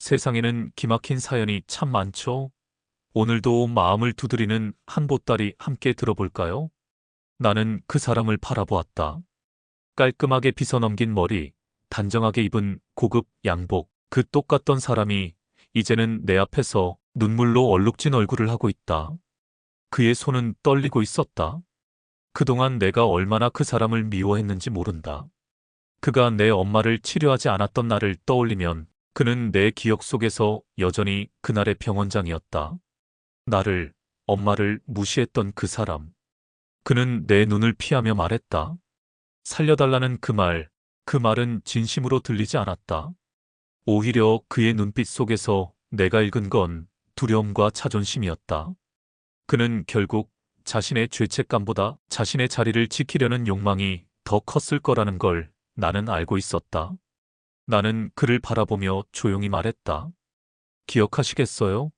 세상에는 기막힌 사연이 참 많죠? 오늘도 마음을 두드리는 한 보따리 함께 들어볼까요? 나는 그 사람을 바라보았다. 깔끔하게 빗어넘긴 머리, 단정하게 입은 고급 양복, 그 똑같던 사람이 이제는 내 앞에서 눈물로 얼룩진 얼굴을 하고 있다. 그의 손은 떨리고 있었다. 그동안 내가 얼마나 그 사람을 미워했는지 모른다. 그가 내 엄마를 치료하지 않았던 날을 떠올리면 그는 내 기억 속에서 여전히 그날의 병원장이었다. 나를, 엄마를 무시했던 그 사람. 그는 내 눈을 피하며 말했다. 살려달라는 그 말은 진심으로 들리지 않았다. 오히려 그의 눈빛 속에서 내가 읽은 건 두려움과 자존심이었다. 그는 결국 자신의 죄책감보다 자신의 자리를 지키려는 욕망이 더 컸을 거라는 걸 나는 알고 있었다. 나는 그를 바라보며 조용히 말했다. 기억하시겠어요?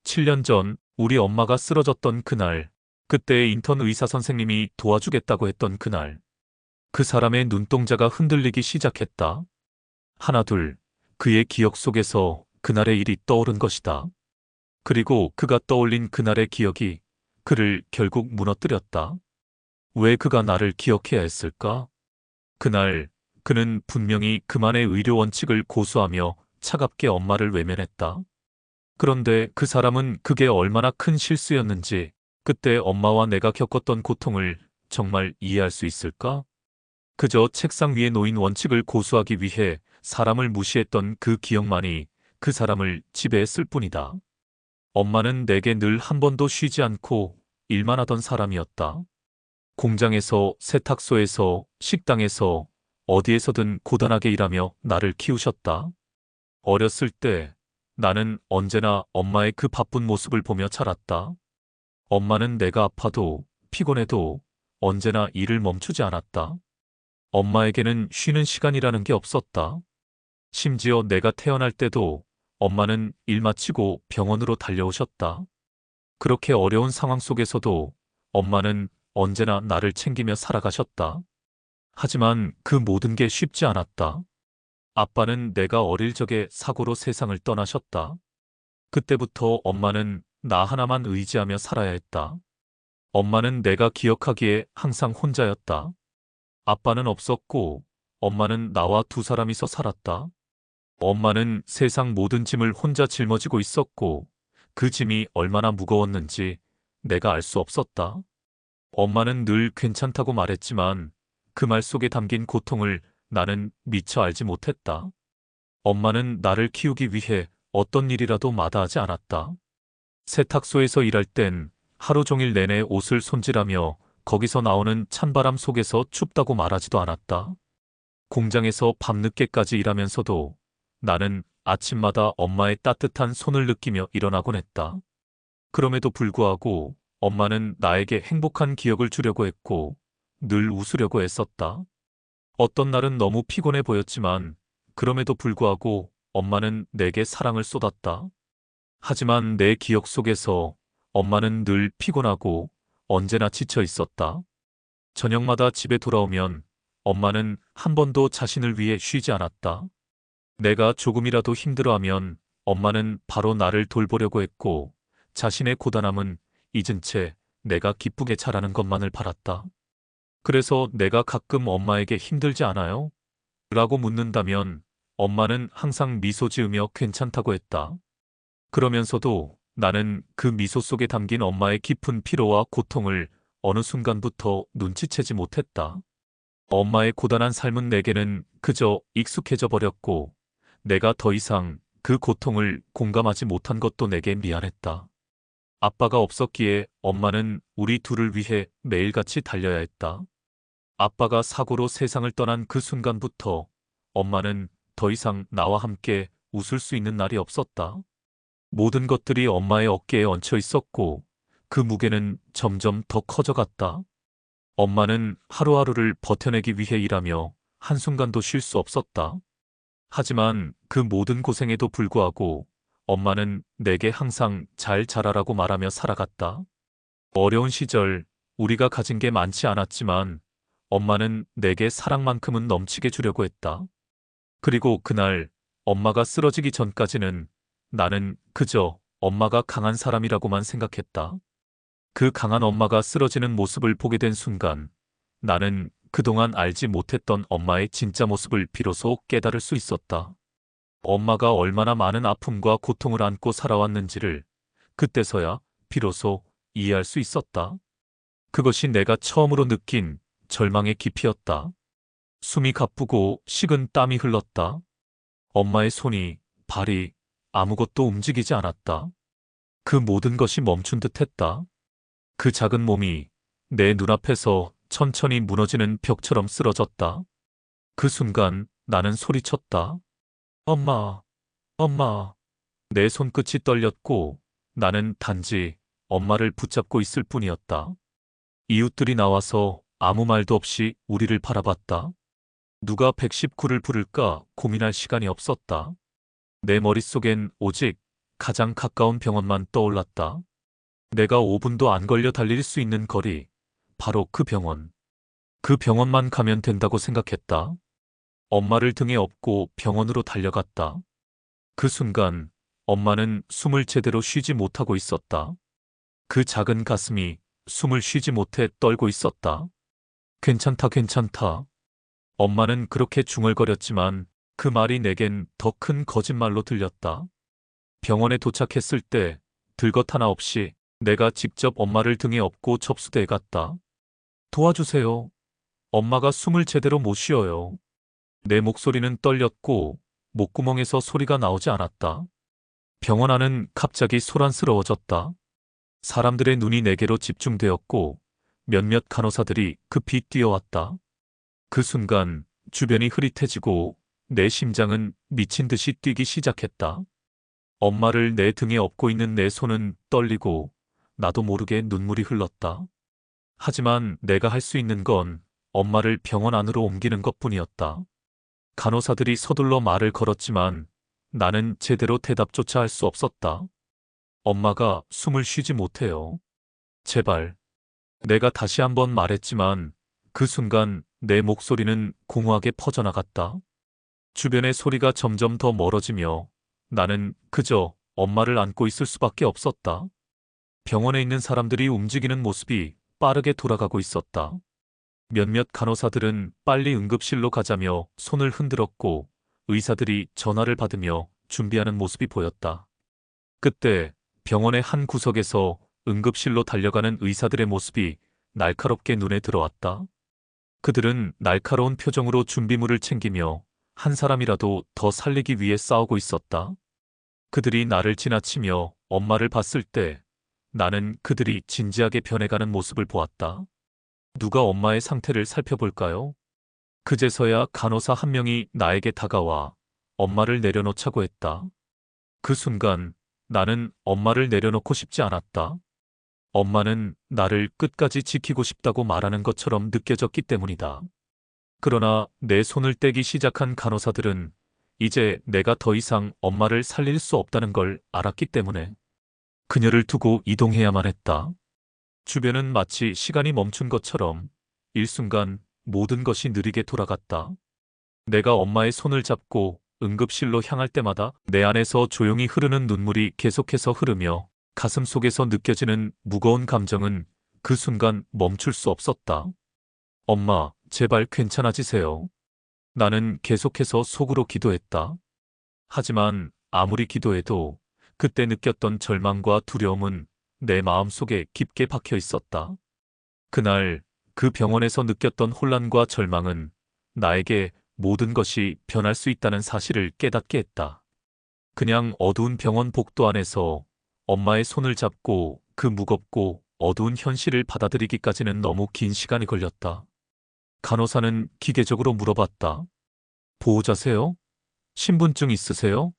7년 전 우리 엄마가 쓰러졌던 그날, 그때 인턴 의사 선생님이 도와주겠다고 했던 그날. 그 사람의 눈동자가 흔들리기 시작했다. 하나둘, 그의 기억 속에서 그날의 일이 떠오른 것이다. 그리고 그가 떠올린 그날의 기억이 그를 결국 무너뜨렸다. 왜 그가 나를 기억해야 했을까? 그날, 그는 분명히 그만의 의료 원칙을 고수하며 차갑게 엄마를 외면했다. 그런데 그 사람은 그게 얼마나 큰 실수였는지, 그때 엄마와 내가 겪었던 고통을 정말 이해할 수 있을까? 그저 책상 위에 놓인 원칙을 고수하기 위해 사람을 무시했던 그 기억만이 그 사람을 지배했을 뿐이다. 엄마는 내게 늘 한 번도 쉬지 않고 일만 하던 사람이었다. 공장에서, 세탁소에서, 식당에서, 어디에서든 고단하게 일하며 나를 키우셨다. 어렸을 때 나는 언제나 엄마의 그 바쁜 모습을 보며 자랐다. 엄마는 내가 아파도 피곤해도 언제나 일을 멈추지 않았다. 엄마에게는 쉬는 시간이라는 게 없었다. 심지어 내가 태어날 때도 엄마는 일 마치고 병원으로 달려오셨다. 그렇게 어려운 상황 속에서도 엄마는 언제나 나를 챙기며 살아가셨다. 하지만 그 모든 게 쉽지 않았다. 아빠는 내가 어릴 적에 사고로 세상을 떠나셨다. 그때부터 엄마는 나 하나만 의지하며 살아야 했다. 엄마는 내가 기억하기에 항상 혼자였다. 아빠는 없었고 엄마는 나와 두 사람이서 살았다. 엄마는 세상 모든 짐을 혼자 짊어지고 있었고 그 짐이 얼마나 무거웠는지 내가 알 수 없었다. 엄마는 늘 괜찮다고 말했지만 그 말 속에 담긴 고통을 나는 미처 알지 못했다. 엄마는 나를 키우기 위해 어떤 일이라도 마다하지 않았다. 세탁소에서 일할 땐 하루 종일 내내 옷을 손질하며 거기서 나오는 찬바람 속에서 춥다고 말하지도 않았다. 공장에서 밤늦게까지 일하면서도 나는 아침마다 엄마의 따뜻한 손을 느끼며 일어나곤 했다. 그럼에도 불구하고 엄마는 나에게 행복한 기억을 주려고 했고 늘 웃으려고 애썼다. 어떤 날은 너무 피곤해 보였지만 그럼에도 불구하고 엄마는 내게 사랑을 쏟았다. 하지만 내 기억 속에서 엄마는 늘 피곤하고 언제나 지쳐 있었다. 저녁마다 집에 돌아오면 엄마는 한 번도 자신을 위해 쉬지 않았다. 내가 조금이라도 힘들어하면 엄마는 바로 나를 돌보려고 했고 자신의 고단함은 잊은 채 내가 기쁘게 자라는 것만을 바랐다. 그래서 내가 가끔 엄마에게 힘들지 않아요? 라고 묻는다면 엄마는 항상 미소 지으며 괜찮다고 했다. 그러면서도 나는 그 미소 속에 담긴 엄마의 깊은 피로와 고통을 어느 순간부터 눈치채지 못했다. 엄마의 고단한 삶은 내게는 그저 익숙해져 버렸고 내가 더 이상 그 고통을 공감하지 못한 것도 내게 미안했다. 아빠가 없었기에 엄마는 우리 둘을 위해 매일같이 달려야 했다. 아빠가 사고로 세상을 떠난 그 순간부터 엄마는 더 이상 나와 함께 웃을 수 있는 날이 없었다. 모든 것들이 엄마의 어깨에 얹혀 있었고 그 무게는 점점 더 커져갔다. 엄마는 하루하루를 버텨내기 위해 일하며 한순간도 쉴 수 없었다. 하지만 그 모든 고생에도 불구하고 엄마는 내게 항상 잘 자라라고 말하며 살아갔다. 어려운 시절 우리가 가진 게 많지 않았지만 엄마는 내게 사랑만큼은 넘치게 주려고 했다. 그리고 그날 엄마가 쓰러지기 전까지는 나는 그저 엄마가 강한 사람이라고만 생각했다. 그 강한 엄마가 쓰러지는 모습을 보게 된 순간 나는 그동안 알지 못했던 엄마의 진짜 모습을 비로소 깨달을 수 있었다. 엄마가 얼마나 많은 아픔과 고통을 안고 살아왔는지를 그때서야 비로소 이해할 수 있었다. 그것이 내가 처음으로 느낀 절망의 깊이였다. 숨이 가쁘고 식은 땀이 흘렀다. 엄마의 손이, 발이 아무것도 움직이지 않았다. 그 모든 것이 멈춘 듯 했다. 그 작은 몸이 내 눈앞에서 천천히 무너지는 벽처럼 쓰러졌다. 그 순간 나는 소리쳤다. 엄마, 엄마. 내 손끝이 떨렸고 나는 단지 엄마를 붙잡고 있을 뿐이었다. 이웃들이 나와서 아무 말도 없이 우리를 바라봤다. 누가 119를 부를까 고민할 시간이 없었다. 내 머릿속엔 오직 가장 가까운 병원만 떠올랐다. 내가 5분도 안 걸려 달릴 수 있는 거리, 바로 그 병원. 그 병원만 가면 된다고 생각했다. 엄마를 등에 업고 병원으로 달려갔다. 그 순간 엄마는 숨을 제대로 쉬지 못하고 있었다. 그 작은 가슴이 숨을 쉬지 못해 떨고 있었다. 괜찮다, 괜찮다. 엄마는 그렇게 중얼거렸지만 그 말이 내겐 더 큰 거짓말로 들렸다. 병원에 도착했을 때 들것 하나 없이 내가 직접 엄마를 등에 업고 접수대에 갔다. 도와주세요. 엄마가 숨을 제대로 못 쉬어요. 내 목소리는 떨렸고 목구멍에서 소리가 나오지 않았다. 병원 안은 갑자기 소란스러워졌다. 사람들의 눈이 내게로 집중되었고 몇몇 간호사들이 급히 뛰어왔다. 그 순간 주변이 흐릿해지고 내 심장은 미친 듯이 뛰기 시작했다. 엄마를 내 등에 업고 있는 내 손은 떨리고 나도 모르게 눈물이 흘렀다. 하지만 내가 할 수 있는 건 엄마를 병원 안으로 옮기는 것뿐이었다. 간호사들이 서둘러 말을 걸었지만 나는 제대로 대답조차 할 수 없었다. 엄마가 숨을 쉬지 못해요. 제발. 내가 다시 한번 말했지만 그 순간 내 목소리는 공허하게 퍼져나갔다. 주변의 소리가 점점 더 멀어지며 나는 그저 엄마를 안고 있을 수밖에 없었다. 병원에 있는 사람들이 움직이는 모습이 빠르게 돌아가고 있었다. 몇몇 간호사들은 빨리 응급실로 가자며 손을 흔들었고 의사들이 전화를 받으며 준비하는 모습이 보였다. 그때 병원의 한 구석에서 응급실로 달려가는 의사들의 모습이 날카롭게 눈에 들어왔다. 그들은 날카로운 표정으로 준비물을 챙기며 한 사람이라도 더 살리기 위해 싸우고 있었다. 그들이 나를 지나치며 엄마를 봤을 때 나는 그들이 진지하게 변해가는 모습을 보았다. 누가 엄마의 상태를 살펴볼까요? 그제서야 간호사 한 명이 나에게 다가와 엄마를 내려놓자고 했다. 그 순간 나는 엄마를 내려놓고 싶지 않았다. 엄마는 나를 끝까지 지키고 싶다고 말하는 것처럼 느껴졌기 때문이다. 그러나 내 손을 떼기 시작한 간호사들은 이제 내가 더 이상 엄마를 살릴 수 없다는 걸 알았기 때문에 그녀를 두고 이동해야만 했다. 주변은 마치 시간이 멈춘 것처럼 일순간 모든 것이 느리게 돌아갔다. 내가 엄마의 손을 잡고 응급실로 향할 때마다 내 안에서 조용히 흐르는 눈물이 계속해서 흐르며 가슴 속에서 느껴지는 무거운 감정은 그 순간 멈출 수 없었다. 엄마, 제발 괜찮아지세요. 나는 계속해서 속으로 기도했다. 하지만 아무리 기도해도 그때 느꼈던 절망과 두려움은 내 마음속에 깊게 박혀 있었다. 그날 그 병원에서 느꼈던 혼란과 절망은 나에게 모든 것이 변할 수 있다는 사실을 깨닫게 했다. 그냥 어두운 병원 복도 안에서 엄마의 손을 잡고 그 무겁고 어두운 현실을 받아들이기까지는 너무 긴 시간이 걸렸다. 간호사는 기계적으로 물어봤다. 보호자세요? 신분증 있으세요?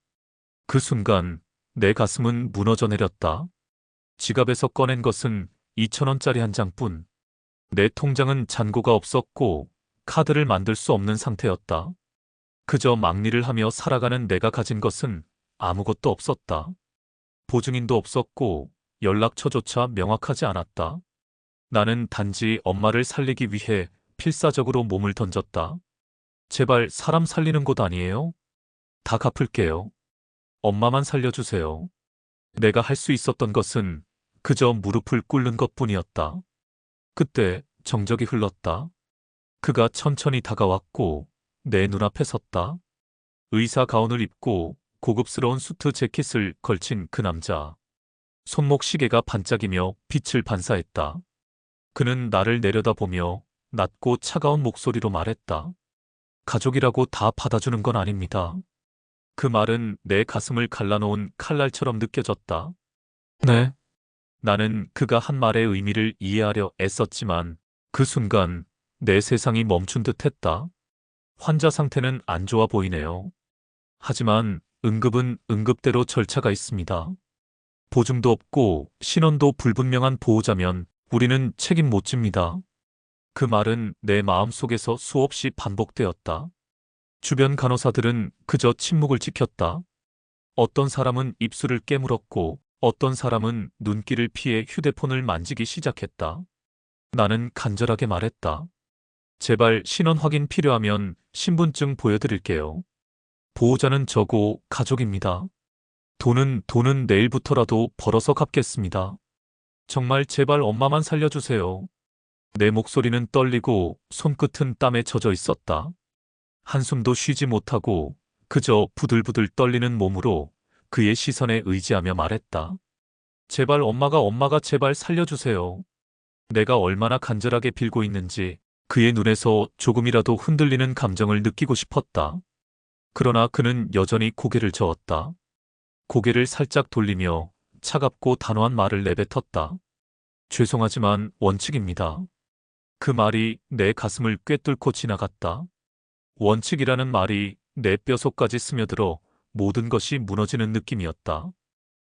그 순간 내 가슴은 무너져 내렸다. 지갑에서 꺼낸 것은 2,000원짜리 한 장뿐. 내 통장은 잔고가 없었고 카드를 만들 수 없는 상태였다. 그저 막리를 하며 살아가는 내가 가진 것은 아무것도 없었다. 보증인도 없었고 연락처조차 명확하지 않았다. 나는 단지 엄마를 살리기 위해 필사적으로 몸을 던졌다. 제발 사람 살리는 곳 아니에요? 다 갚을게요. 엄마만 살려주세요. 내가 할 수 있었던 것은 그저 무릎을 꿇는 것뿐이었다. 그때 정적이 흘렀다. 그가 천천히 다가왔고 내 눈앞에 섰다. 의사 가운을 입고 고급스러운 수트 재킷을 걸친 그 남자. 손목 시계가 반짝이며 빛을 반사했다. 그는 나를 내려다보며 낮고 차가운 목소리로 말했다. 가족이라고 다 받아주는 건 아닙니다. 그 말은 내 가슴을 갈라놓은 칼날처럼 느껴졌다. 네. 나는 그가 한 말의 의미를 이해하려 애썼지만 그 순간 내 세상이 멈춘 듯 했다. 환자 상태는 안 좋아 보이네요. 하지만 응급은 응급대로 절차가 있습니다. 보증도 없고 신원도 불분명한 보호자면 우리는 책임 못 집니다. 그 말은 내 마음속에서 수없이 반복되었다. 주변 간호사들은 그저 침묵을 지켰다. 어떤 사람은 입술을 깨물었고 어떤 사람은 눈길을 피해 휴대폰을 만지기 시작했다. 나는 간절하게 말했다. 제발 신원 확인 필요하면 신분증 보여드릴게요. 보호자는 저고 가족입니다. 돈은 내일부터라도 벌어서 갚겠습니다. 정말 제발 엄마만 살려주세요. 내 목소리는 떨리고 손끝은 땀에 젖어 있었다. 한숨도 쉬지 못하고 그저 부들부들 떨리는 몸으로 그의 시선에 의지하며 말했다. 제발 엄마가 제발 살려주세요. 내가 얼마나 간절하게 빌고 있는지 그의 눈에서 조금이라도 흔들리는 감정을 느끼고 싶었다. 그러나 그는 여전히 고개를 저었다. 고개를 살짝 돌리며 차갑고 단호한 말을 내뱉었다. 죄송하지만 원칙입니다. 그 말이 내 가슴을 꿰뚫고 지나갔다. 원칙이라는 말이 내 뼛속까지 스며들어 모든 것이 무너지는 느낌이었다.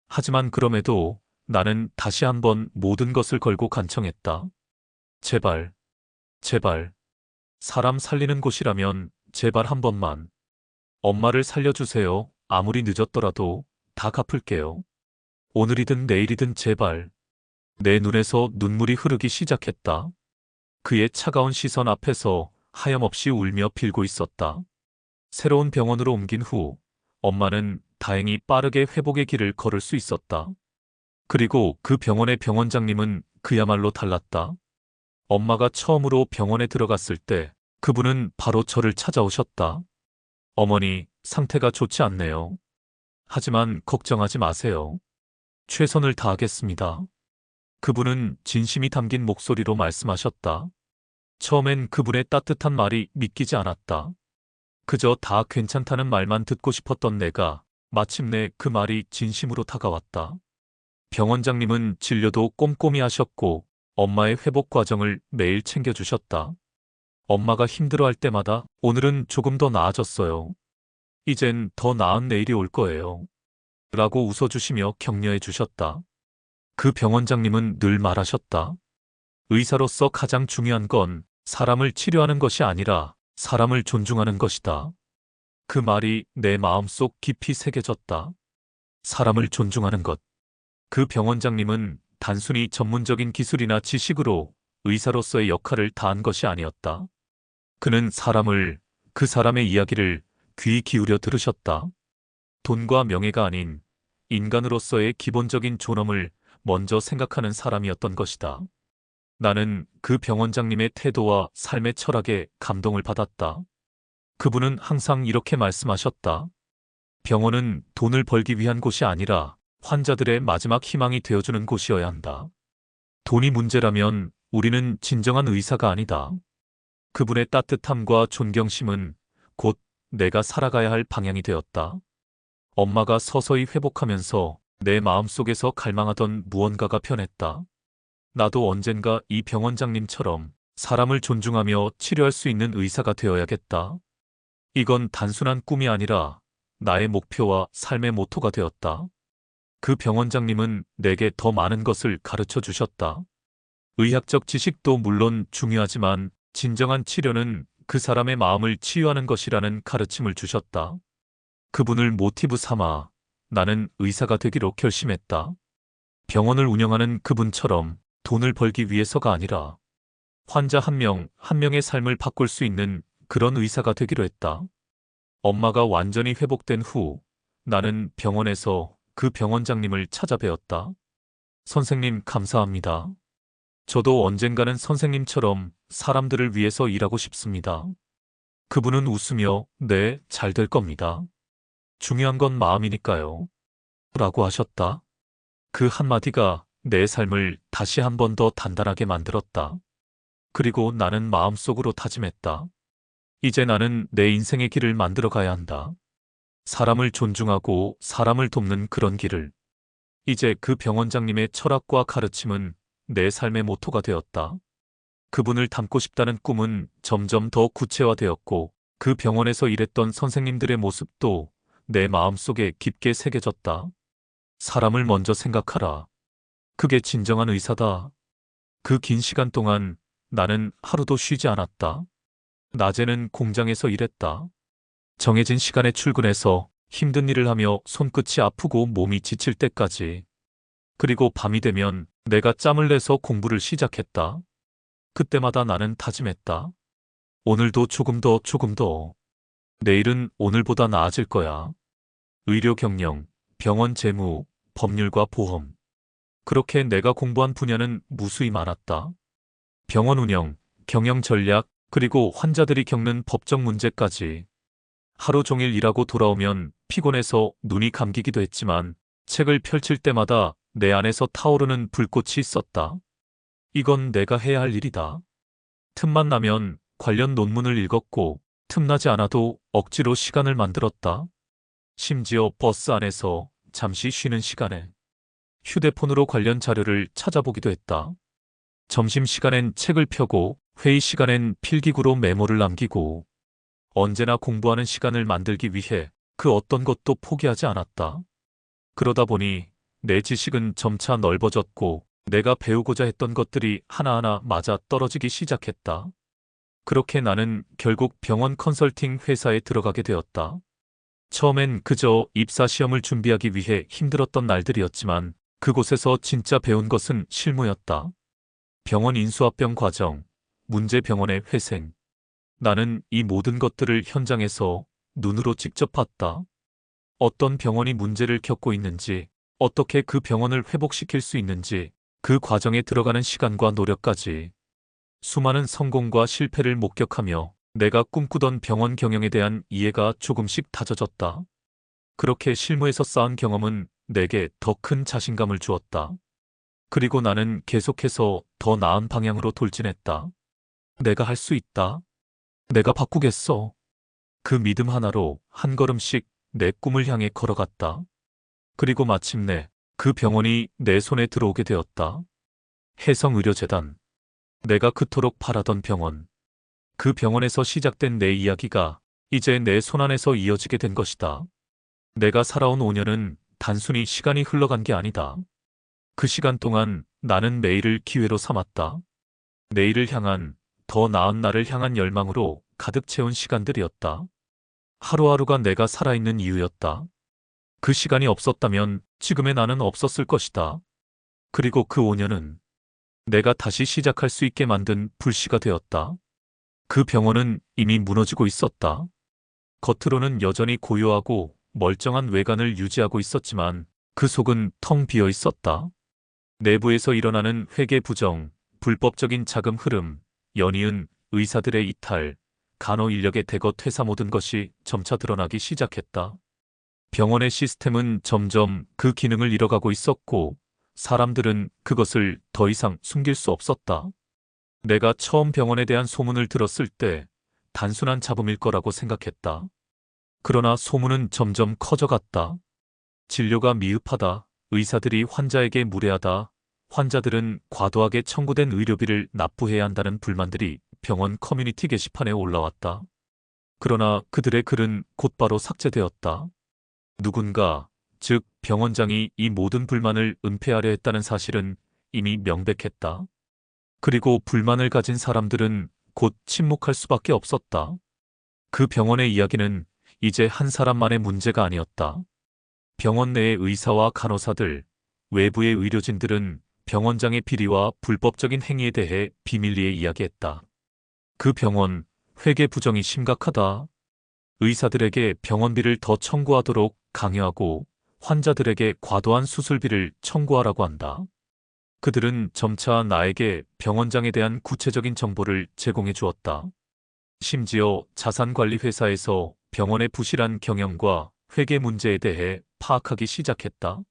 하지만 그럼에도 나는 다시 한번 모든 것을 걸고 간청했다. 제발, 제발, 사람 살리는 곳이라면 제발 한 번만. 엄마를 살려주세요. 아무리 늦었더라도 다 갚을게요. 오늘이든 내일이든 제발. 내 눈에서 눈물이 흐르기 시작했다. 그의 차가운 시선 앞에서 하염없이 울며 빌고 있었다. 새로운 병원으로 옮긴 후 엄마는 다행히 빠르게 회복의 길을 걸을 수 있었다. 그리고 그 병원의 병원장님은 그야말로 달랐다. 엄마가 처음으로 병원에 들어갔을 때 그분은 바로 저를 찾아오셨다. 어머니, 상태가 좋지 않네요. 하지만 걱정하지 마세요. 최선을 다하겠습니다. 그분은 진심이 담긴 목소리로 말씀하셨다. 처음엔 그분의 따뜻한 말이 믿기지 않았다. 그저 다 괜찮다는 말만 듣고 싶었던 내가 마침내 그 말이 진심으로 다가왔다. 병원장님은 진료도 꼼꼼히 하셨고 엄마의 회복 과정을 매일 챙겨주셨다. 엄마가 힘들어할 때마다 오늘은 조금 더 나아졌어요. 이젠 더 나은 내일이 올 거예요. 라고 웃어주시며 격려해 주셨다. 그 병원장님은 늘 말하셨다. 의사로서 가장 중요한 건 사람을 치료하는 것이 아니라 사람을 존중하는 것이다. 그 말이 내 마음속 깊이 새겨졌다. 사람을 존중하는 것. 그 병원장님은 단순히 전문적인 기술이나 지식으로 의사로서의 역할을 다한 것이 아니었다. 그는 그 사람의 이야기를 귀 기울여 들으셨다. 돈과 명예가 아닌 인간으로서의 기본적인 존엄을 먼저 생각하는 사람이었던 것이다. 나는 그 병원장님의 태도와 삶의 철학에 감동을 받았다. 그분은 항상 이렇게 말씀하셨다. 병원은 돈을 벌기 위한 곳이 아니라 환자들의 마지막 희망이 되어주는 곳이어야 한다. 돈이 문제라면 우리는 진정한 의사가 아니다. 그분의 따뜻함과 존경심은 곧 내가 살아가야 할 방향이 되었다. 엄마가 서서히 회복하면서 내 마음속에서 갈망하던 무언가가 변했다. 나도 언젠가 이 병원장님처럼 사람을 존중하며 치료할 수 있는 의사가 되어야겠다. 이건 단순한 꿈이 아니라 나의 목표와 삶의 모토가 되었다. 그 병원장님은 내게 더 많은 것을 가르쳐 주셨다. 의학적 지식도 물론 중요하지만 진정한 치료는 그 사람의 마음을 치유하는 것이라는 가르침을 주셨다. 그분을 모티브 삼아 나는 의사가 되기로 결심했다. 병원을 운영하는 그분처럼 돈을 벌기 위해서가 아니라 환자 한 명, 한 명의 삶을 바꿀 수 있는 그런 의사가 되기로 했다. 엄마가 완전히 회복된 후 나는 병원에서 그 병원장님을 찾아뵈었다. 선생님, 감사합니다. 저도 언젠가는 선생님처럼 사람들을 위해서 일하고 싶습니다. 그분은 웃으며 네, 잘 될 겁니다. 중요한 건 마음이니까요. 라고 하셨다. 그 한마디가 내 삶을 다시 한 번 더 단단하게 만들었다. 그리고 나는 마음속으로 다짐했다. 이제 나는 내 인생의 길을 만들어 가야 한다. 사람을 존중하고 사람을 돕는 그런 길을. 이제 그 병원장님의 철학과 가르침은 내 삶의 모토가 되었다. 그분을 닮고 싶다는 꿈은 점점 더 구체화되었고 그 병원에서 일했던 선생님들의 모습도 내 마음속에 깊게 새겨졌다. 사람을 먼저 생각하라. 그게 진정한 의사다. 그 긴 시간 동안 나는 하루도 쉬지 않았다. 낮에는 공장에서 일했다. 정해진 시간에 출근해서 힘든 일을 하며 손끝이 아프고 몸이 지칠 때까지. 그리고 밤이 되면 내가 짬을 내서 공부를 시작했다. 그때마다 나는 다짐했다. 오늘도 조금 더, 조금 더. 내일은 오늘보다 나아질 거야. 의료 경영, 병원 재무, 법률과 보험. 그렇게 내가 공부한 분야는 무수히 많았다. 병원 운영, 경영 전략, 그리고 환자들이 겪는 법적 문제까지. 하루 종일 일하고 돌아오면 피곤해서 눈이 감기기도 했지만 책을 펼칠 때마다 내 안에서 타오르는 불꽃이 있었다. 이건 내가 해야 할 일이다. 틈만 나면 관련 논문을 읽었고 틈나지 않아도 억지로 시간을 만들었다. 심지어 버스 안에서 잠시 쉬는 시간에 휴대폰으로 관련 자료를 찾아보기도 했다. 점심시간엔 책을 펴고 회의 시간엔 필기구로 메모를 남기고 언제나 공부하는 시간을 만들기 위해 그 어떤 것도 포기하지 않았다. 그러다 보니 내 지식은 점차 넓어졌고 내가 배우고자 했던 것들이 하나하나 맞아 떨어지기 시작했다. 그렇게 나는 결국 병원 컨설팅 회사에 들어가게 되었다. 처음엔 그저 입사 시험을 준비하기 위해 힘들었던 날들이었지만 그곳에서 진짜 배운 것은 실무였다. 병원 인수합병 과정, 문제 병원의 회생. 나는 이 모든 것들을 현장에서 눈으로 직접 봤다. 어떤 병원이 문제를 겪고 있는지, 어떻게 그 병원을 회복시킬 수 있는지, 그 과정에 들어가는 시간과 노력까지. 수많은 성공과 실패를 목격하며 내가 꿈꾸던 병원 경영에 대한 이해가 조금씩 다져졌다. 그렇게 실무에서 쌓은 경험은 내게 더 큰 자신감을 주었다. 그리고 나는 계속해서 더 나은 방향으로 돌진했다. 내가 할 수 있다. 내가 바꾸겠어. 그 믿음 하나로 한 걸음씩 내 꿈을 향해 걸어갔다. 그리고 마침내 그 병원이 내 손에 들어오게 되었다. 해성의료재단. 내가 그토록 바라던 병원. 그 병원에서 시작된 내 이야기가 이제 내 손안에서 이어지게 된 것이다. 내가 살아온 5년은 단순히 시간이 흘러간 게 아니다. 그 시간 동안 나는 매일을 기회로 삼았다. 내일을 향한, 더 나은 나를 향한 열망으로 가득 채운 시간들이었다. 하루하루가 내가 살아있는 이유였다. 그 시간이 없었다면 지금의 나는 없었을 것이다. 그리고 그 5년은 내가 다시 시작할 수 있게 만든 불씨가 되었다. 그 병원은 이미 무너지고 있었다. 겉으로는 여전히 고요하고 멀쩡한 외관을 유지하고 있었지만 그 속은 텅 비어 있었다. 내부에서 일어나는 회계 부정, 불법적인 자금 흐름, 연이은 의사들의 이탈, 간호 인력의 대거 퇴사 모든 것이 점차 드러나기 시작했다. 병원의 시스템은 점점 그 기능을 잃어가고 있었고 사람들은 그것을 더 이상 숨길 수 없었다. 내가 처음 병원에 대한 소문을 들었을 때 단순한 잡음일 거라고 생각했다. 그러나 소문은 점점 커져갔다. 진료가 미흡하다, 의사들이 환자에게 무례하다, 환자들은 과도하게 청구된 의료비를 납부해야 한다는 불만들이 병원 커뮤니티 게시판에 올라왔다. 그러나 그들의 글은 곧바로 삭제되었다. 누군가, 즉 병원장이 이 모든 불만을 은폐하려 했다는 사실은 이미 명백했다. 그리고 불만을 가진 사람들은 곧 침묵할 수밖에 없었다. 그 병원의 이야기는 이제 한 사람만의 문제가 아니었다. 병원 내의 의사와 간호사들, 외부의 의료진들은 병원장의 비리와 불법적인 행위에 대해 비밀리에 이야기했다. 그 병원, 회계 부정이 심각하다. 의사들에게 병원비를 더 청구하도록 강요하고 환자들에게 과도한 수술비를 청구하라고 한다. 그들은 점차 나에게 병원장에 대한 구체적인 정보를 제공해 주었다. 심지어 자산관리회사에서 병원의 부실한 경영과 회계 문제에 대해 파악하기 시작했다.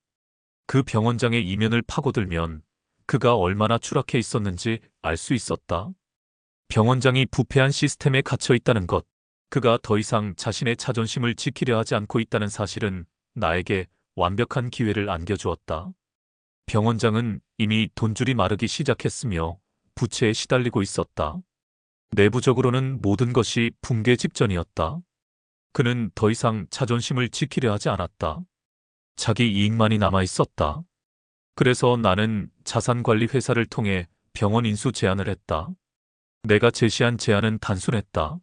그 병원장의 이면을 파고들면 그가 얼마나 추락해 있었는지 알 수 있었다. 병원장이 부패한 시스템에 갇혀 있다는 것, 그가 더 이상 자신의 자존심을 지키려 하지 않고 있다는 사실은 나에게 완벽한 기회를 안겨주었다. 병원장은 이미 돈줄이 마르기 시작했으며 부채에 시달리고 있었다. 내부적으로는 모든 것이 붕괴 직전이었다. 그는 더 이상 자존심을 지키려 하지 않았다. 자기 이익만이 남아 있었다. 그래서 나는 자산관리 회사를 통해 병원 인수 제안을 했다. 내가 제시한 제안은 단순했다.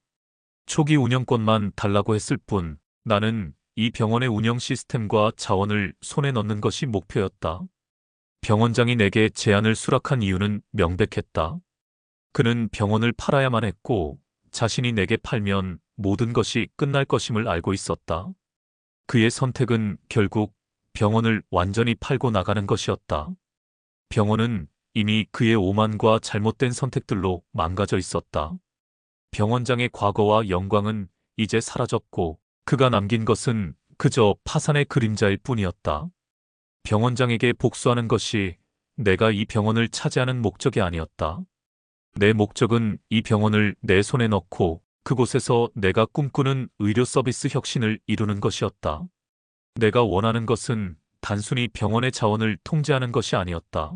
초기 운영권만 달라고 했을 뿐 나는 이 병원의 운영 시스템과 자원을 손에 넣는 것이 목표였다. 병원장이 내게 제안을 수락한 이유는 명백했다. 그는 병원을 팔아야만 했고 자신이 내게 팔면 모든 것이 끝날 것임을 알고 있었다. 그의 선택은 결국 병원을 완전히 팔고 나가는 것이었다. 병원은 이미 그의 오만과 잘못된 선택들로 망가져 있었다. 병원장의 과거와 영광은 이제 사라졌고 그가 남긴 것은 그저 파산의 그림자일 뿐이었다. 병원장에게 복수하는 것이 내가 이 병원을 차지하는 목적이 아니었다. 내 목적은 이 병원을 내 손에 넣고 그곳에서 내가 꿈꾸는 의료 서비스 혁신을 이루는 것이었다. 내가 원하는 것은 단순히 병원의 자원을 통제하는 것이 아니었다.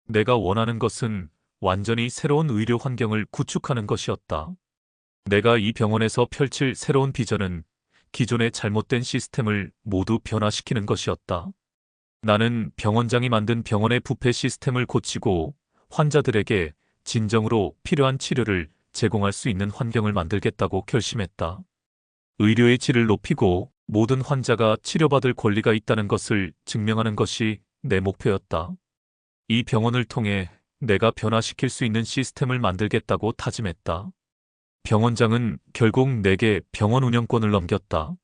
내가 원하는 것은 완전히 새로운 의료 환경을 구축하는 것이었다. 내가 이 병원에서 펼칠 새로운 비전은 기존의 잘못된 시스템을 모두 변화시키는 것이었다. 나는 병원장이 만든 병원의 부패 시스템을 고치고 환자들에게 진정으로 필요한 치료를 제공할 수 있는 환경을 만들겠다고 결심했다. 의료의 질을 높이고 모든 환자가 치료받을 권리가 있다는 것을 증명하는 것이 내 목표였다. 이 병원을 통해 내가 변화시킬 수 있는 시스템을 만들겠다고 다짐했다. 병원장은 결국 내게 병원 운영권을 넘겼다.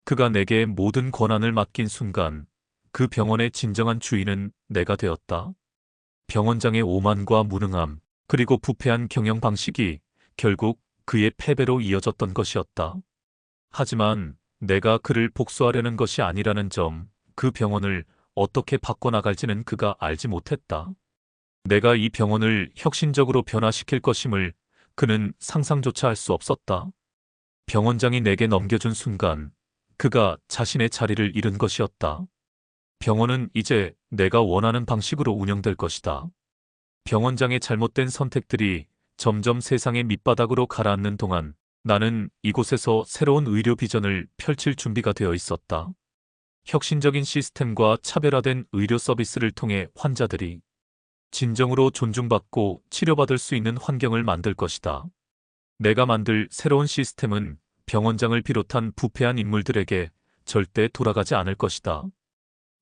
그가 내게 모든 권한을 맡긴 순간 그 병원의 진정한 주인은 내가 되었다. 병원장의 오만과 무능함, 그리고 부패한 경영 방식이 결국 그의 패배로 이어졌던 것이었다. 하지만 내가 그를 복수하려는 것이 아니라는 점, 그 병원을 어떻게 바꿔나갈지는 그가 알지 못했다. 내가 이 병원을 혁신적으로 변화시킬 것임을 그는 상상조차 할 수 없었다. 병원장이 내게 넘겨준 순간 그가 자신의 자리를 잃은 것이었다. 병원은 이제 내가 원하는 방식으로 운영될 것이다. 병원장의 잘못된 선택들이 점점 세상의 밑바닥으로 가라앉는 동안 나는 이곳에서 새로운 의료 비전을 펼칠 준비가 되어 있었다. 혁신적인 시스템과 차별화된 의료 서비스를 통해 환자들이 진정으로 존중받고 치료받을 수 있는 환경을 만들 것이다. 내가 만들 새로운 시스템은 병원장을 비롯한 부패한 인물들에게 절대 돌아가지 않을 것이다.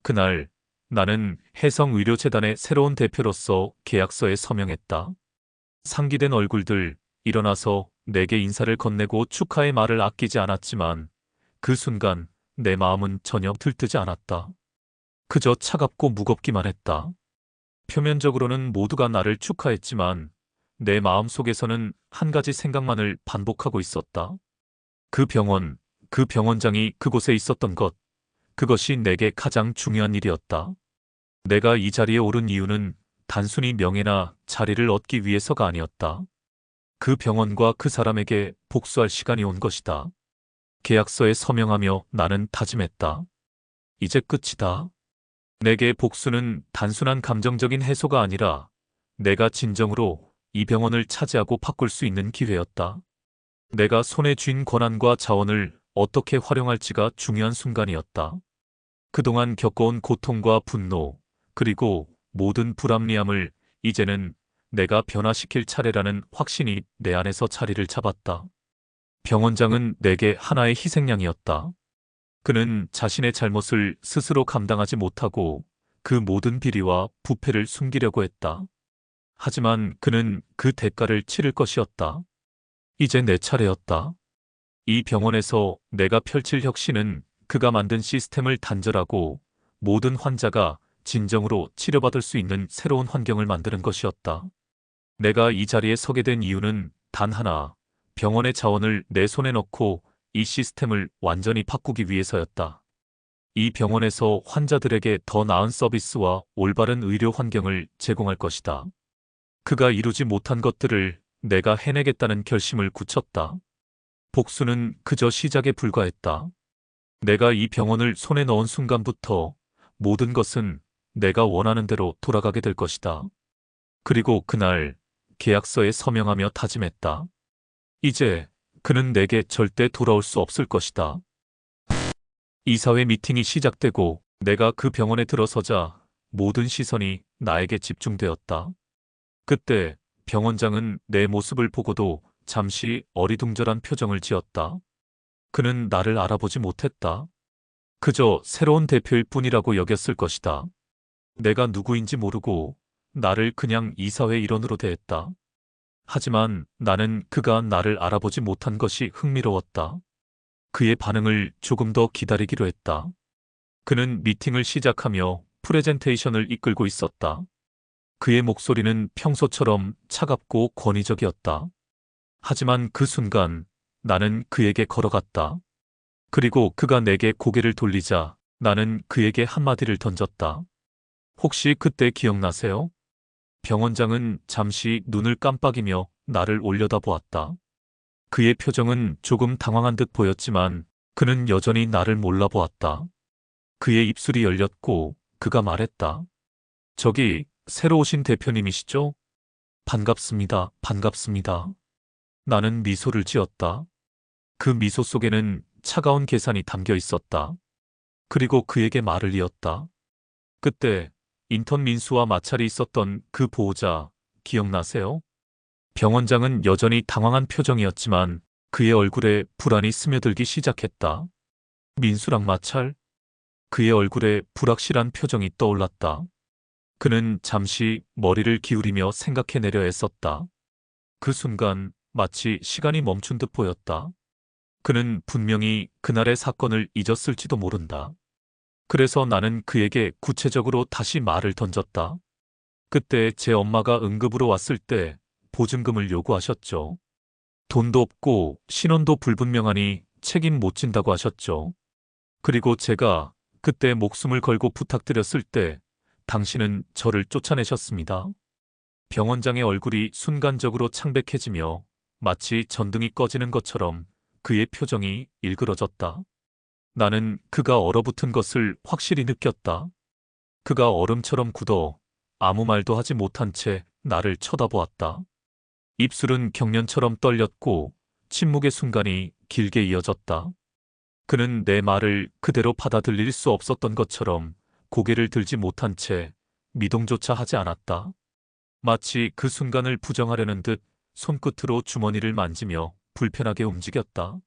그날 나는 해성의료재단의 새로운 대표로서 계약서에 서명했다. 상기된 얼굴들 일어나서 내게 인사를 건네고 축하의 말을 아끼지 않았지만 그 순간 내 마음은 전혀 들뜨지 않았다. 그저 차갑고 무겁기만 했다. 표면적으로는 모두가 나를 축하했지만 내 마음속에서는 한 가지 생각만을 반복하고 있었다. 그 병원, 그 병원장이 그곳에 있었던 것, 그것이 내게 가장 중요한 일이었다. 내가 이 자리에 오른 이유는 단순히 명예나 자리를 얻기 위해서가 아니었다. 그 병원과 그 사람에게 복수할 시간이 온 것이다. 계약서에 서명하며 나는 다짐했다. 이제 끝이다. 내게 복수는 단순한 감정적인 해소가 아니라 내가 진정으로 이 병원을 차지하고 바꿀 수 있는 기회였다. 내가 손에 쥔 권한과 자원을 어떻게 활용할지가 중요한 순간이었다. 그동안 겪어온 고통과 분노, 그리고 모든 불합리함을 이제는 내가 변화시킬 차례라는 확신이 내 안에서 자리를 잡았다. 병원장은 내게 하나의 희생양이었다. 그는 자신의 잘못을 스스로 감당하지 못하고 그 모든 비리와 부패를 숨기려고 했다. 하지만 그는 그 대가를 치를 것이었다. 이제 내 차례였다. 이 병원에서 내가 펼칠 혁신은 그가 만든 시스템을 단절하고 모든 환자가 진정으로 치료받을 수 있는 새로운 환경을 만드는 것이었다. 내가 이 자리에 서게 된 이유는 단 하나, 병원의 자원을 내 손에 넣고 이 시스템을 완전히 바꾸기 위해서였다. 이 병원에서 환자들에게 더 나은 서비스와 올바른 의료 환경을 제공할 것이다. 그가 이루지 못한 것들을 내가 해내겠다는 결심을 굳혔다. 복수는 그저 시작에 불과했다. 내가 이 병원을 손에 넣은 순간부터 모든 것은 내가 원하는 대로 돌아가게 될 것이다. 그리고 그날 계약서에 서명하며 다짐했다. 이제 그는 내게 절대 돌아올 수 없을 것이다. 이사회 미팅이 시작되고 내가 그 병원에 들어서자 모든 시선이 나에게 집중되었다. 그때 병원장은 내 모습을 보고도 잠시 어리둥절한 표정을 지었다. 그는 나를 알아보지 못했다. 그저 새로운 대표일 뿐이라고 여겼을 것이다. 내가 누구인지 모르고 나를 그냥 이사회 일원으로 대했다. 하지만 나는 그가 나를 알아보지 못한 것이 흥미로웠다. 그의 반응을 조금 더 기다리기로 했다. 그는 미팅을 시작하며 프레젠테이션을 이끌고 있었다. 그의 목소리는 평소처럼 차갑고 권위적이었다. 하지만 그 순간 나는 그에게 걸어갔다. 그리고 그가 내게 고개를 돌리자 나는 그에게 한마디를 던졌다. 혹시 그때 기억나세요? 병원장은 잠시 눈을 깜빡이며 나를 올려다보았다. 그의 표정은 조금 당황한 듯 보였지만 그는 여전히 나를 몰라보았다. 그의 입술이 열렸고 그가 말했다. 저기 새로 오신 대표님이시죠? 반갑습니다. 반갑습니다. 나는 미소를 지었다. 그 미소 속에는 차가운 계산이 담겨 있었다. 그리고 그에게 말을 이었다. 그때 인턴 민수와 마찰이 있었던 그 보호자 기억나세요? 병원장은 여전히 당황한 표정이었지만 그의 얼굴에 불안이 스며들기 시작했다. 민수랑 마찰? 그의 얼굴에 불확실한 표정이 떠올랐다. 그는 잠시 머리를 기울이며 생각해내려 애썼다. 그 순간 마치 시간이 멈춘 듯 보였다. 그는 분명히 그날의 사건을 잊었을지도 모른다. 그래서 나는 그에게 구체적으로 다시 말을 던졌다. 그때 제 엄마가 응급으로 왔을 때 보증금을 요구하셨죠. 돈도 없고 신원도 불분명하니 책임 못 진다고 하셨죠. 그리고 제가 그때 목숨을 걸고 부탁드렸을 때 당신은 저를 쫓아내셨습니다. 병원장의 얼굴이 순간적으로 창백해지며 마치 전등이 꺼지는 것처럼 그의 표정이 일그러졌다. 나는 그가 얼어붙은 것을 확실히 느꼈다. 그가 얼음처럼 굳어 아무 말도 하지 못한 채 나를 쳐다보았다. 입술은 경련처럼 떨렸고 침묵의 순간이 길게 이어졌다. 그는 내 말을 그대로 받아들일 수 없었던 것처럼 고개를 들지 못한 채 미동조차 하지 않았다. 마치 그 순간을 부정하려는 듯 손끝으로 주머니를 만지며 불편하게 움직였다.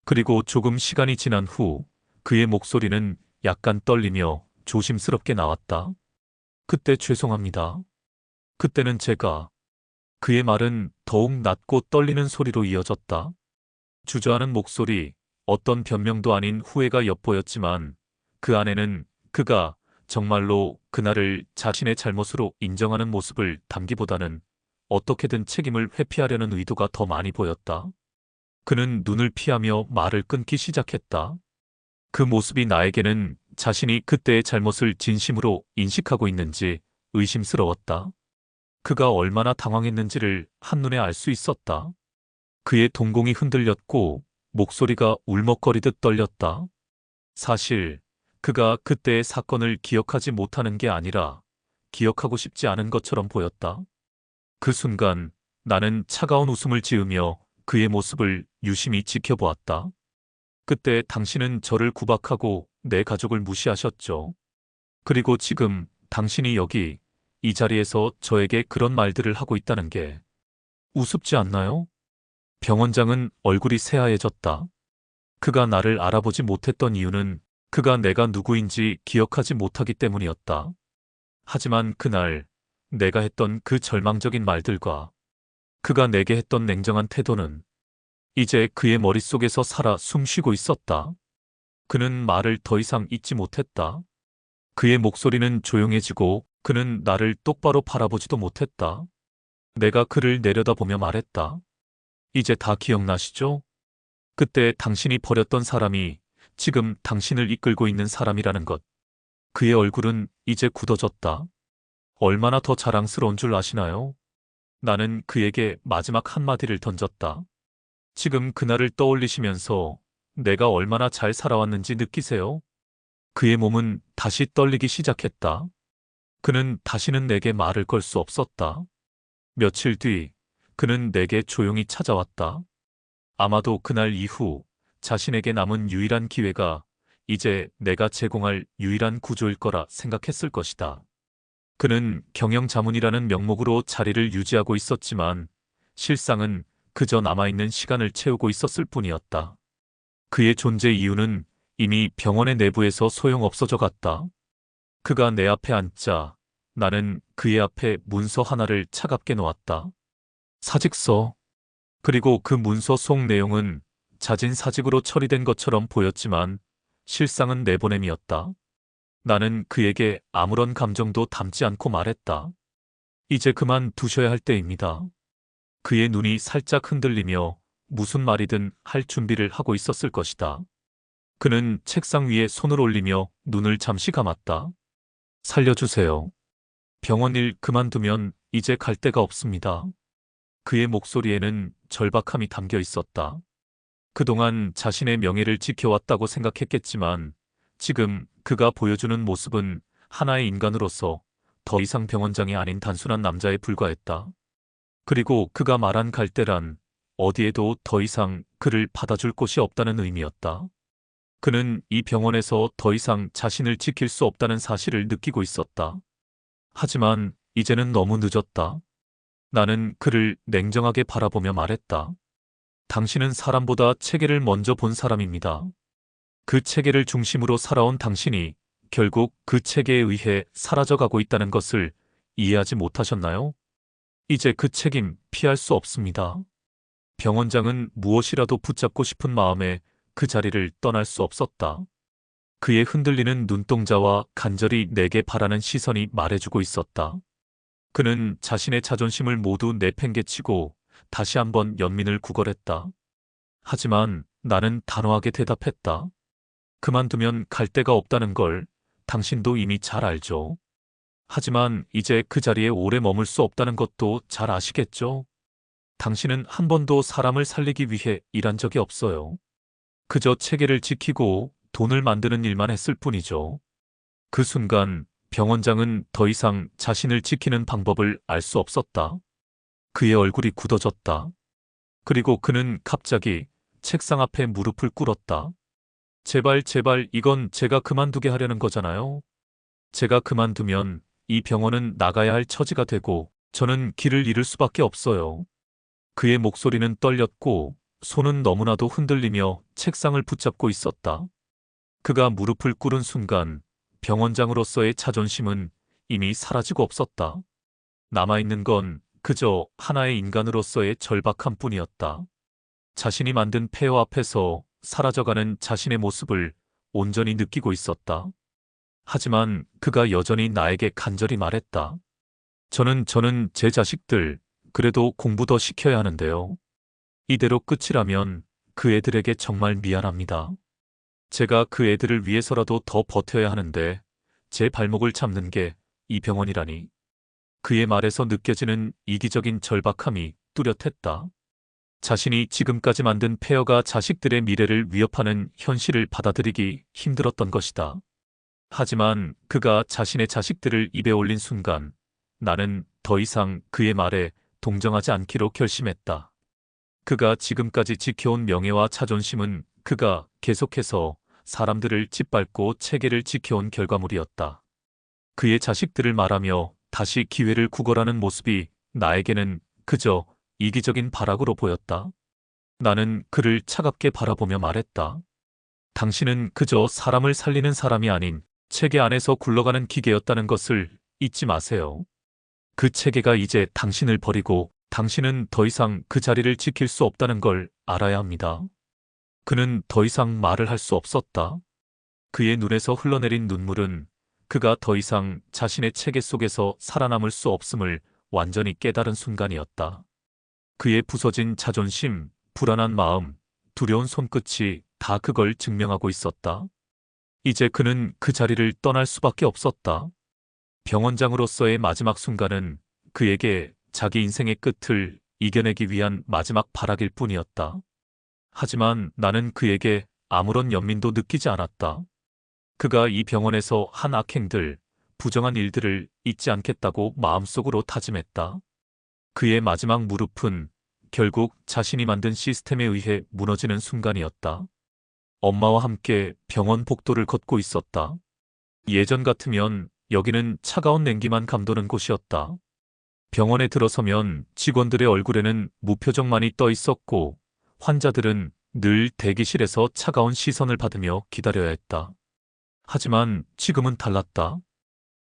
그리고 조금 시간이 지난 후 그의 목소리는 약간 떨리며 조심스럽게 나왔다. 그때 죄송합니다. 그때는 제가. 그의 말은 더욱 낮고 떨리는 소리로 이어졌다. 주저하는 목소리, 어떤 변명도 아닌 후회가 엿보였지만 그 안에는 그가 정말로 그날을 자신의 잘못으로 인정하는 모습을 담기보다는 어떻게든 책임을 회피하려는 의도가 더 많이 보였다. 그는 눈을 피하며 말을 끊기 시작했다. 그 모습이 나에게는 자신이 그때의 잘못을 진심으로 인식하고 있는지 의심스러웠다. 그가 얼마나 당황했는지를 한눈에 알 수 있었다. 그의 동공이 흔들렸고 목소리가 울먹거리듯 떨렸다. 사실 그가 그때의 사건을 기억하지 못하는 게 아니라 기억하고 싶지 않은 것처럼 보였다. 그 순간 나는 차가운 웃음을 지으며 그의 모습을 유심히 지켜보았다. 그때 당신은 저를 구박하고 내 가족을 무시하셨죠. 그리고 지금 당신이 여기 이 자리에서 저에게 그런 말들을 하고 있다는 게 우습지 않나요? 병원장은 얼굴이 새하얘졌다. 그가 나를 알아보지 못했던 이유는 그가 내가 누구인지 기억하지 못하기 때문이었다. 하지만 그날 내가 했던 그 절망적인 말들과 그가 내게 했던 냉정한 태도는 이제 그의 머릿속에서 살아 숨쉬고 있었다. 그는 말을 더 이상 잇지 못했다. 그의 목소리는 조용해지고 그는 나를 똑바로 바라보지도 못했다. 내가 그를 내려다보며 말했다. 이제 다 기억나시죠? 그때 당신이 버렸던 사람이 지금 당신을 이끌고 있는 사람이라는 것. 그의 얼굴은 이제 굳어졌다. 얼마나 더 자랑스러운 줄 아시나요? 나는 그에게 마지막 한마디를 던졌다. 지금 그날을 떠올리시면서 내가 얼마나 잘 살아왔는지 느끼세요? 그의 몸은 다시 떨리기 시작했다. 그는 다시는 내게 말을 걸 수 없었다. 며칠 뒤, 그는 내게 조용히 찾아왔다. 아마도 그날 이후 자신에게 남은 유일한 기회가 이제 내가 제공할 유일한 구조일 거라 생각했을 것이다. 그는 경영자문이라는 명목으로 자리를 유지하고 있었지만 실상은 그저 남아있는 시간을 채우고 있었을 뿐이었다. 그의 존재 이유는 이미 병원의 내부에서 소용없어져 갔다. 그가 내 앞에 앉자 나는 그의 앞에 문서 하나를 차갑게 놓았다. 사직서. 그리고 그 문서 속 내용은 자진 사직으로 처리된 것처럼 보였지만 실상은 내보냄이었다. 나는 그에게 아무런 감정도 담지 않고 말했다. 이제 그만 두셔야 할 때입니다. 그의 눈이 살짝 흔들리며 무슨 말이든 할 준비를 하고 있었을 것이다. 그는 책상 위에 손을 올리며 눈을 잠시 감았다. 살려주세요. 병원 일 그만두면 이제 갈 데가 없습니다. 그의 목소리에는 절박함이 담겨 있었다. 그동안 자신의 명예를 지켜왔다고 생각했겠지만 지금 그가 보여주는 모습은 하나의 인간으로서 더 이상 병원장이 아닌 단순한 남자에 불과했다. 그리고 그가 말한 갈대란 어디에도 더 이상 그를 받아줄 곳이 없다는 의미였다. 그는 이 병원에서 더 이상 자신을 지킬 수 없다는 사실을 느끼고 있었다. 하지만 이제는 너무 늦었다. 나는 그를 냉정하게 바라보며 말했다. 당신은 사람보다 체계를 먼저 본 사람입니다. 그 체계를 중심으로 살아온 당신이 결국 그 체계에 의해 사라져가고 있다는 것을 이해하지 못하셨나요? 이제 그 책임 피할 수 없습니다. 병원장은 무엇이라도 붙잡고 싶은 마음에 그 자리를 떠날 수 없었다. 그의 흔들리는 눈동자와 간절히 내게 바라는 시선이 말해주고 있었다. 그는 자신의 자존심을 모두 내팽개치고 다시 한번 연민을 구걸했다. 하지만 나는 단호하게 대답했다. 그만두면 갈 데가 없다는 걸 당신도 이미 잘 알죠. 하지만 이제 그 자리에 오래 머물 수 없다는 것도 잘 아시겠죠? 당신은 한 번도 사람을 살리기 위해 일한 적이 없어요. 그저 체계를 지키고 돈을 만드는 일만 했을 뿐이죠. 그 순간 병원장은 더 이상 자신을 지키는 방법을 알 수 없었다. 그의 얼굴이 굳어졌다. 그리고 그는 갑자기 책상 앞에 무릎을 꿇었다. 제발 제발 이건 제가 그만두게 하려는 거잖아요. 제가 그만두면 이 병원은 나가야 할 처지가 되고 저는 길을 잃을 수밖에 없어요. 그의 목소리는 떨렸고 손은 너무나도 흔들리며 책상을 붙잡고 있었다. 그가 무릎을 꿇은 순간 병원장으로서의 자존심은 이미 사라지고 없었다. 남아있는 건 그저 하나의 인간으로서의 절박함 뿐이었다. 자신이 만든 폐허 앞에서 사라져가는 자신의 모습을 온전히 느끼고 있었다. 하지만 그가 여전히 나에게 간절히 말했다. 저는 제 자식들, 그래도 공부 더 시켜야 하는데요. 이대로 끝이라면 그 애들에게 정말 미안합니다. 제가 그 애들을 위해서라도 더 버텨야 하는데 제 발목을 잡는 게 이 병원이라니. 그의 말에서 느껴지는 이기적인 절박함이 뚜렷했다. 자신이 지금까지 만든 폐허가 자식들의 미래를 위협하는 현실을 받아들이기 힘들었던 것이다. 하지만 그가 자신의 자식들을 입에 올린 순간 나는 더 이상 그의 말에 동정하지 않기로 결심했다. 그가 지금까지 지켜온 명예와 자존심은 그가 계속해서 사람들을 짓밟고 체계를 지켜온 결과물이었다. 그의 자식들을 말하며 다시 기회를 구걸하는 모습이 나에게는 그저 이기적인 발악으로 보였다. 나는 그를 차갑게 바라보며 말했다. 당신은 그저 사람을 살리는 사람이 아닌 체계 안에서 굴러가는 기계였다는 것을 잊지 마세요. 그 체계가 이제 당신을 버리고 당신은 더 이상 그 자리를 지킬 수 없다는 걸 알아야 합니다. 그는 더 이상 말을 할 수 없었다. 그의 눈에서 흘러내린 눈물은 그가 더 이상 자신의 체계 속에서 살아남을 수 없음을 완전히 깨달은 순간이었다. 그의 부서진 자존심, 불안한 마음, 두려운 손끝이 다 그걸 증명하고 있었다. 이제 그는 그 자리를 떠날 수밖에 없었다. 병원장으로서의 마지막 순간은 그에게 자기 인생의 끝을 이겨내기 위한 마지막 발악일 뿐이었다. 하지만 나는 그에게 아무런 연민도 느끼지 않았다. 그가 이 병원에서 한 악행들, 부정한 일들을 잊지 않겠다고 마음속으로 다짐했다. 그의 마지막 무릎은 결국 자신이 만든 시스템에 의해 무너지는 순간이었다. 엄마와 함께 병원 복도를 걷고 있었다. 예전 같으면 여기는 차가운 냉기만 감도는 곳이었다. 병원에 들어서면 직원들의 얼굴에는 무표정만이 떠 있었고 환자들은 늘 대기실에서 차가운 시선을 받으며 기다려야 했다. 하지만 지금은 달랐다.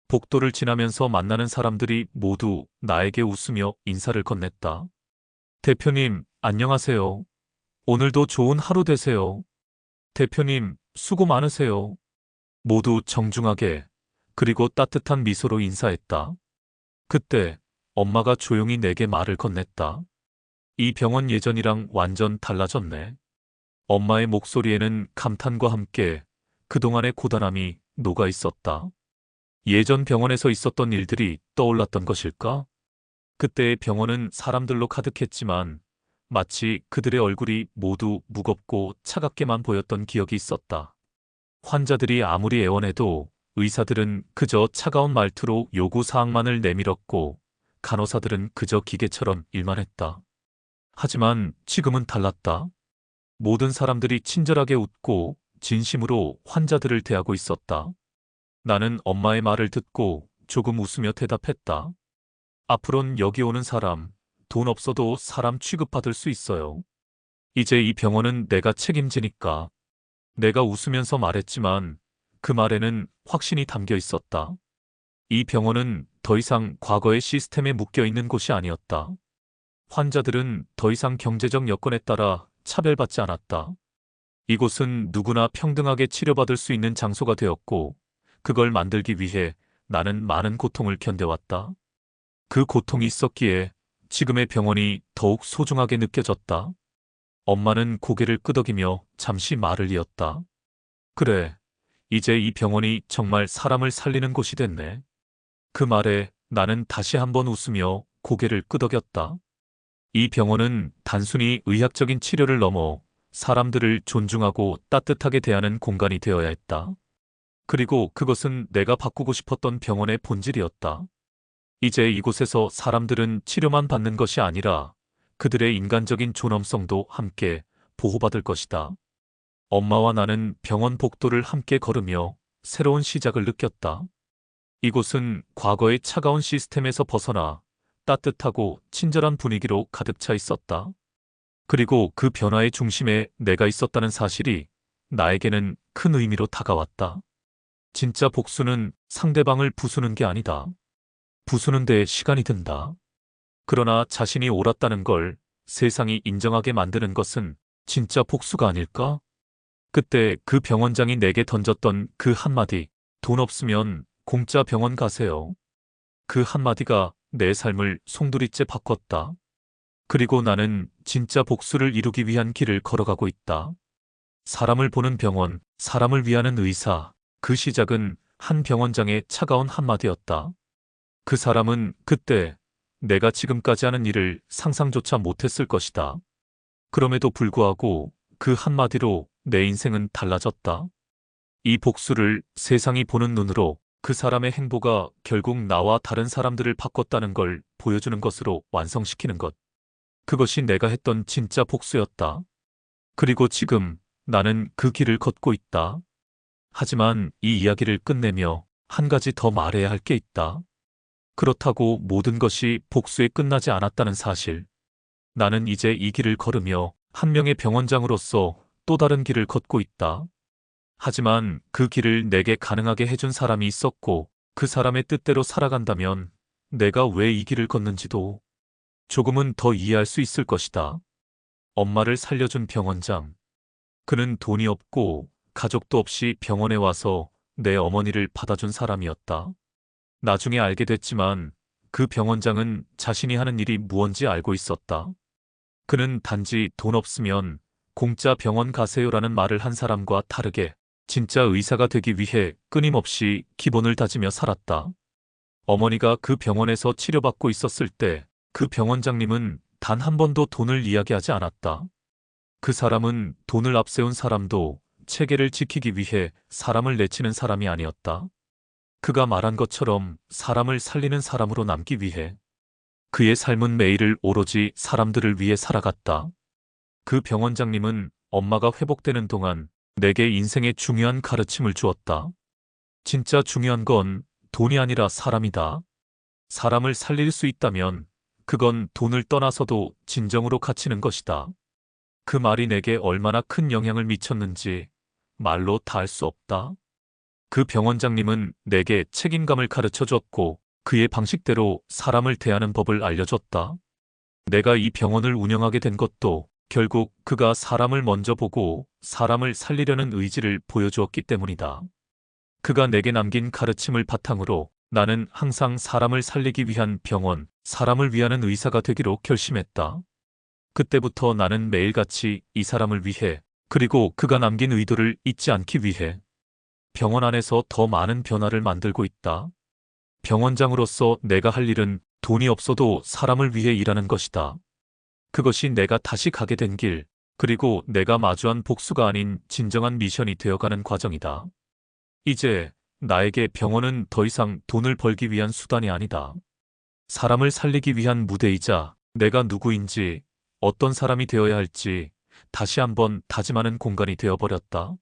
복도를 지나면서 만나는 사람들이 모두 나에게 웃으며 인사를 건넸다. 대표님, 안녕하세요. 오늘도 좋은 하루 되세요. 대표님, 수고 많으세요. 모두 정중하게, 그리고 따뜻한 미소로 인사했다. 그때 엄마가 조용히 내게 말을 건넸다. 이 병원 예전이랑 완전 달라졌네. 엄마의 목소리에는 감탄과 함께 그동안의 고단함이 녹아 있었다. 예전 병원에서 있었던 일들이 떠올랐던 것일까? 그때의 병원은 사람들로 가득했지만 마치 그들의 얼굴이 모두 무겁고 차갑게만 보였던 기억이 있었다. 환자들이 아무리 애원해도 의사들은 그저 차가운 말투로 요구사항만을 내밀었고 간호사들은 그저 기계처럼 일만 했다. 하지만 지금은 달랐다. 모든 사람들이 친절하게 웃고 진심으로 환자들을 대하고 있었다. 나는 엄마의 말을 듣고 조금 웃으며 대답했다. 앞으론 여기 오는 사람, 돈 없어도 사람 취급받을 수 있어요. 이제 이 병원은 내가 책임지니까. 내가 웃으면서 말했지만 그 말에는 확신이 담겨 있었다. 이 병원은 더 이상 과거의 시스템에 묶여 있는 곳이 아니었다. 환자들은 더 이상 경제적 여건에 따라 차별받지 않았다. 이곳은 누구나 평등하게 치료받을 수 있는 장소가 되었고, 그걸 만들기 위해 나는 많은 고통을 견뎌왔다. 그 고통이 있었기에 지금의 병원이 더욱 소중하게 느껴졌다. 엄마는 고개를 끄덕이며 잠시 말을 이었다. 그래, 이제 이 병원이 정말 사람을 살리는 곳이 됐네. 그 말에 나는 다시 한번 웃으며 고개를 끄덕였다. 이 병원은 단순히 의학적인 치료를 넘어 사람들을 존중하고 따뜻하게 대하는 공간이 되어야 했다. 그리고 그것은 내가 바꾸고 싶었던 병원의 본질이었다. 이제 이곳에서 사람들은 치료만 받는 것이 아니라 그들의 인간적인 존엄성도 함께 보호받을 것이다. 엄마와 나는 병원 복도를 함께 걸으며 새로운 시작을 느꼈다. 이곳은 과거의 차가운 시스템에서 벗어나 따뜻하고 친절한 분위기로 가득 차 있었다. 그리고 그 변화의 중심에 내가 있었다는 사실이 나에게는 큰 의미로 다가왔다. 진짜 복수는 상대방을 부수는 게 아니다. 부수는 데 시간이 든다. 그러나 자신이 옳았다는 걸 세상이 인정하게 만드는 것은 진짜 복수가 아닐까? 그때 그 병원장이 내게 던졌던 그 한마디, 돈 없으면 공짜 병원 가세요. 그 한마디가 내 삶을 송두리째 바꿨다. 그리고 나는 진짜 복수를 이루기 위한 길을 걸어가고 있다. 사람을 보는 병원, 사람을 위하는 의사. 그 시작은 한 병원장의 차가운 한마디였다. 그 사람은 그때 내가 지금까지 하는 일을 상상조차 못했을 것이다. 그럼에도 불구하고 그 한마디로 내 인생은 달라졌다. 이 복수를 세상이 보는 눈으로 그 사람의 행보가 결국 나와 다른 사람들을 바꿨다는 걸 보여주는 것으로 완성시키는 것. 그것이 내가 했던 진짜 복수였다. 그리고 지금 나는 그 길을 걷고 있다. 하지만 이 이야기를 끝내며 한 가지 더 말해야 할 게 있다. 그렇다고 모든 것이 복수에 끝나지 않았다는 사실. 나는 이제 이 길을 걸으며 한 명의 병원장으로서 또 다른 길을 걷고 있다. 하지만 그 길을 내게 가능하게 해준 사람이 있었고 그 사람의 뜻대로 살아간다면 내가 왜 이 길을 걷는지도 조금은 더 이해할 수 있을 것이다. 엄마를 살려준 병원장. 그는 돈이 없고 가족도 없이 병원에 와서 내 어머니를 받아준 사람이었다. 나중에 알게 됐지만 그 병원장은 자신이 하는 일이 무언지 알고 있었다. 그는 단지 돈 없으면 공짜 병원 가세요라는 말을 한 사람과 다르게 진짜 의사가 되기 위해 끊임없이 기본을 다지며 살았다. 어머니가 그 병원에서 치료받고 있었을 때 그 병원장님은 단 한 번도 돈을 이야기하지 않았다. 그 사람은 돈을 앞세운 사람도 체계를 지키기 위해 사람을 내치는 사람이 아니었다. 그가 말한 것처럼 사람을 살리는 사람으로 남기 위해 그의 삶은 매일을 오로지 사람들을 위해 살아갔다. 그 병원장님은 엄마가 회복되는 동안 내게 인생의 중요한 가르침을 주었다. 진짜 중요한 건 돈이 아니라 사람이다. 사람을 살릴 수 있다면 그건 돈을 떠나서도 진정으로 갇히는 것이다. 그 말이 내게 얼마나 큰 영향을 미쳤는지 말로 다 할 수 없다. 그 병원장님은 내게 책임감을 가르쳐 줬고 그의 방식대로 사람을 대하는 법을 알려줬다. 내가 이 병원을 운영하게 된 것도 결국 그가 사람을 먼저 보고 사람을 살리려는 의지를 보여주었기 때문이다. 그가 내게 남긴 가르침을 바탕으로 나는 항상 사람을 살리기 위한 병원, 사람을 위하는 의사가 되기로 결심했다. 그때부터 나는 매일같이 이 사람을 위해, 그리고 그가 남긴 의도를 잊지 않기 위해 병원 안에서 더 많은 변화를 만들고 있다. 병원장으로서 내가 할 일은 돈이 없어도 사람을 위해 일하는 것이다. 그것이 내가 다시 가게 된 길, 그리고 내가 마주한 복수가 아닌 진정한 미션이 되어가는 과정이다. 이제 나에게 병원은 더 이상 돈을 벌기 위한 수단이 아니다. 사람을 살리기 위한 무대이자 내가 누구인지, 어떤 사람이 되어야 할지 다시 한번 다짐하는 공간이 되어버렸다.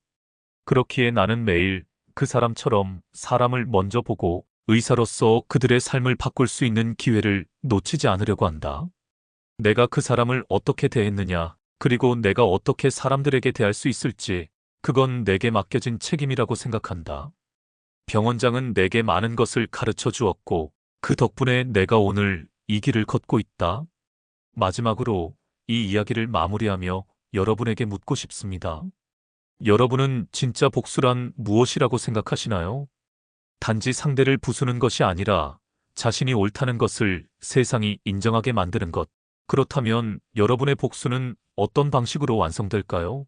그렇기에 나는 매일 그 사람처럼 사람을 먼저 보고 의사로서 그들의 삶을 바꿀 수 있는 기회를 놓치지 않으려고 한다. 내가 그 사람을 어떻게 대했느냐, 그리고 내가 어떻게 사람들에게 대할 수 있을지, 그건 내게 맡겨진 책임이라고 생각한다. 병원장은 내게 많은 것을 가르쳐 주었고, 그 덕분에 내가 오늘 이 길을 걷고 있다. 마지막으로 이 이야기를 마무리하며 여러분에게 묻고 싶습니다. 여러분은 진짜 복수란 무엇이라고 생각하시나요? 단지 상대를 부수는 것이 아니라 자신이 옳다는 것을 세상이 인정하게 만드는 것. 그렇다면 여러분의 복수는 어떤 방식으로 완성될까요?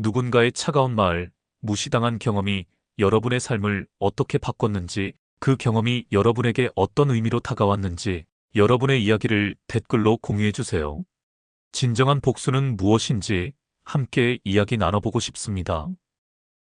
누군가의 차가운 말, 무시당한 경험이 여러분의 삶을 어떻게 바꿨는지, 그 경험이 여러분에게 어떤 의미로 다가왔는지 여러분의 이야기를 댓글로 공유해 주세요. 진정한 복수는 무엇인지 함께 이야기 나눠보고 싶습니다.